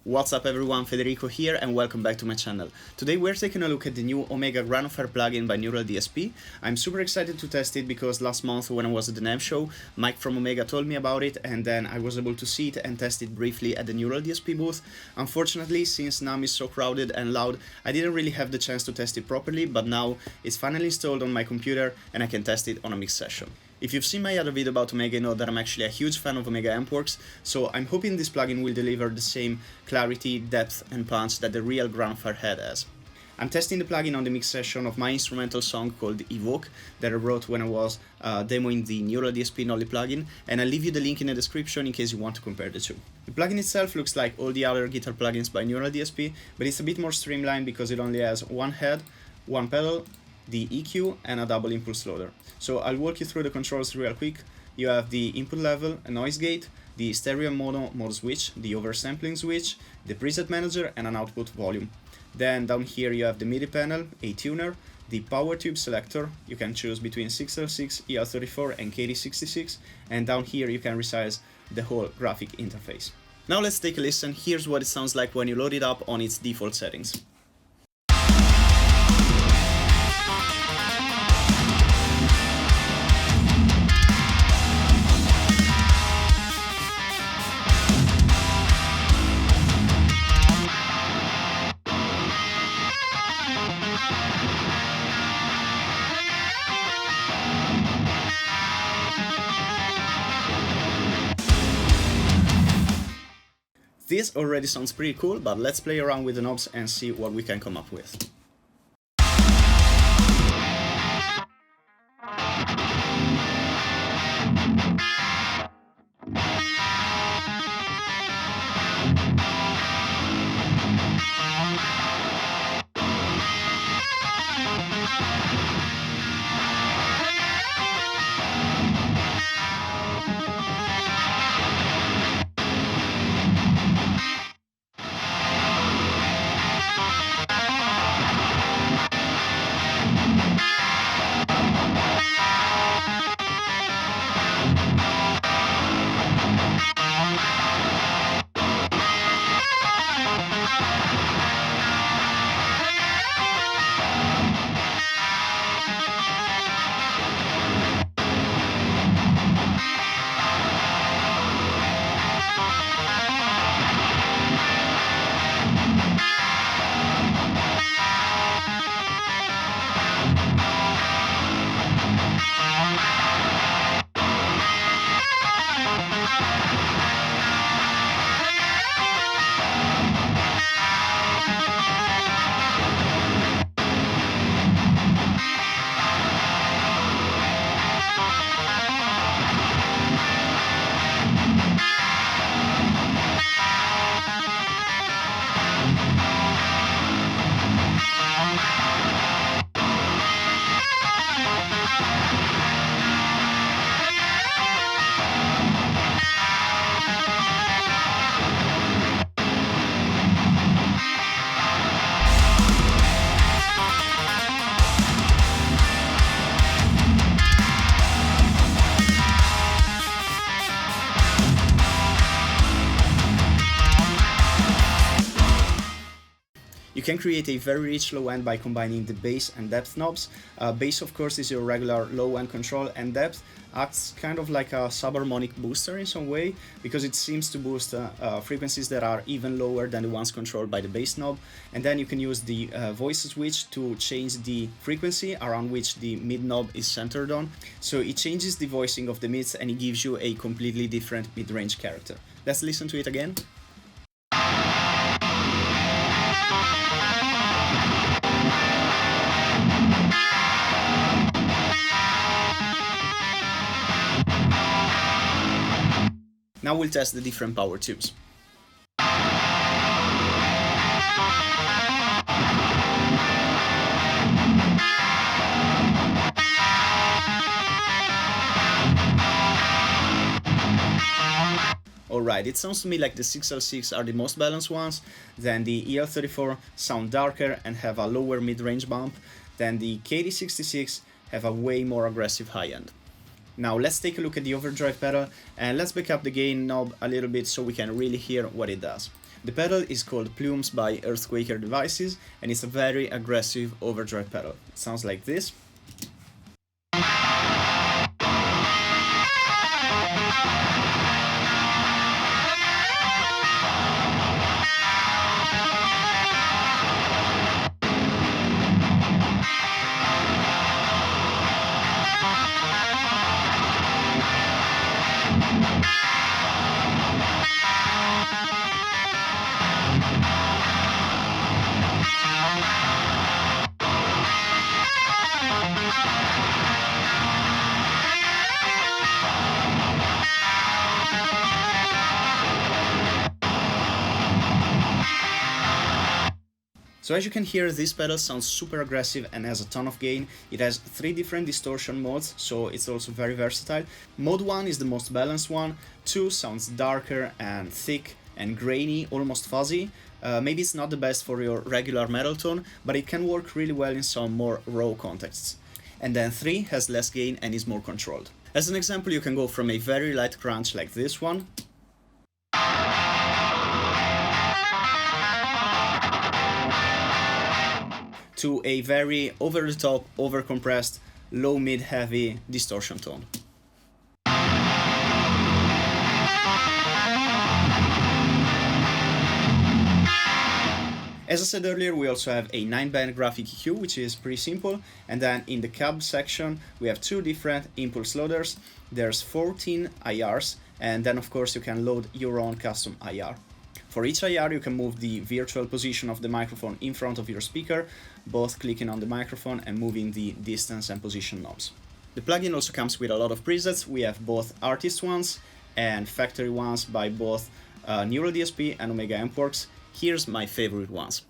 What's up everyone, Federico here and welcome back to my channel. Today we're taking a look at the new Omega Granophyre plugin by Neural DSP. I'm super excited to test it because last month when I was at the NAMM show, Mike from Omega told me about it and then I was able to see it and test it briefly at the Neural DSP booth. Unfortunately, since NAMM is so crowded and loud, I didn't really have the chance to test it properly, but now it's finally installed on my computer and I can test it on a mixed session. If you've seen my other video about Omega, you know that I'm actually a huge fan of Omega Ampworks, so I'm hoping this plugin will deliver the same clarity, depth and punch that the real Granophyre head has. I'm testing the plugin on the mix session of my instrumental song called Evoke that I wrote when I was demoing the Neural DSP Nolly plugin, and I'll leave you the link in the description in case you want to compare the two. The plugin itself looks like all the other guitar plugins by Neural DSP, but it's a bit more streamlined because it only has one head, one pedal, the EQ and a double impulse loader. So I'll walk you through the controls real quick. You have the input level, a noise gate, the stereo mono mode switch, the oversampling switch, the preset manager and an output volume. Then down here you have the MIDI panel, a tuner, the power tube selector, you can choose between 6L6, EL34 and KD66, and down here you can resize the whole graphic interface. Now let's take a listen. Here's what it sounds like when you load it up on its default settings. This already sounds pretty cool, but let's play around with the knobs and see what we can come up with. You can create a very rich low end by combining the bass and depth knobs. Bass of course is your regular low end control, and depth acts kind of like a subharmonic booster in some way because it seems to boost frequencies that are even lower than the ones controlled by the bass knob. And then you can use the voice switch to change the frequency around which the mid knob is centered on. So it changes the voicing of the mids and it gives you a completely different mid-range character. Let's listen to it again. Now we'll test the different power tubes. Alright, it sounds to me like the 6L6 are the most balanced ones, then the EL34 sound darker and have a lower mid-range bump, then the KD66 have a way more aggressive high end. Now let's take a look at the overdrive pedal and let's back up the gain knob a little bit so we can really hear what it does. The pedal is called Plumes by Earthquaker Devices, and it's a very aggressive overdrive pedal. It sounds like this. So as you can hear, this pedal sounds super aggressive and has a ton of gain. It has 3 different distortion modes, so it's also very versatile. Mode 1 is the most balanced one, 2 sounds darker and thick and grainy, almost fuzzy. Maybe it's not the best for your regular metal tone, but it can work really well in some more raw contexts. And then 3 has less gain and is more controlled. As an example, you can go from a very light crunch like this one, to a very over-the-top, over-compressed, low-mid-heavy distortion tone. As I said earlier, we also have a 9-band graphic EQ, which is pretty simple, and then in the cab section we have 2 different impulse loaders. There's 14 IRs, and then of course you can load your own custom IR. For each IR you can move the virtual position of the microphone in front of your speaker, both clicking on the microphone and moving the distance and position knobs. The plugin also comes with a lot of presets. We have both artist ones and factory ones by both Neural DSP and Omega Ampworks. Here's my favorite ones.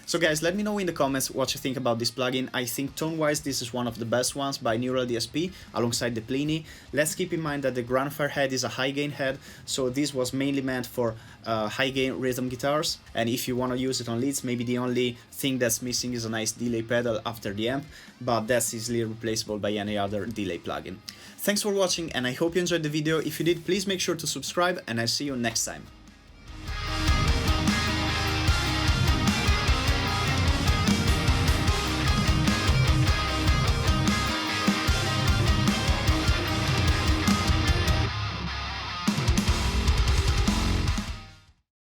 So guys, let me know in the comments what you think about this plugin. I think tone-wise this is one of the best ones by Neural DSP alongside the Pliny. Let's keep in mind that the Granophyre head is a high-gain head, so this was mainly meant for high-gain rhythm guitars, and if you want to use it on leads, maybe the only thing that's missing is a nice delay pedal after the amp, but that's easily replaceable by any other delay plugin. Thanks for watching and I hope you enjoyed the video. If you did, please make sure to subscribe and I'll see you next time.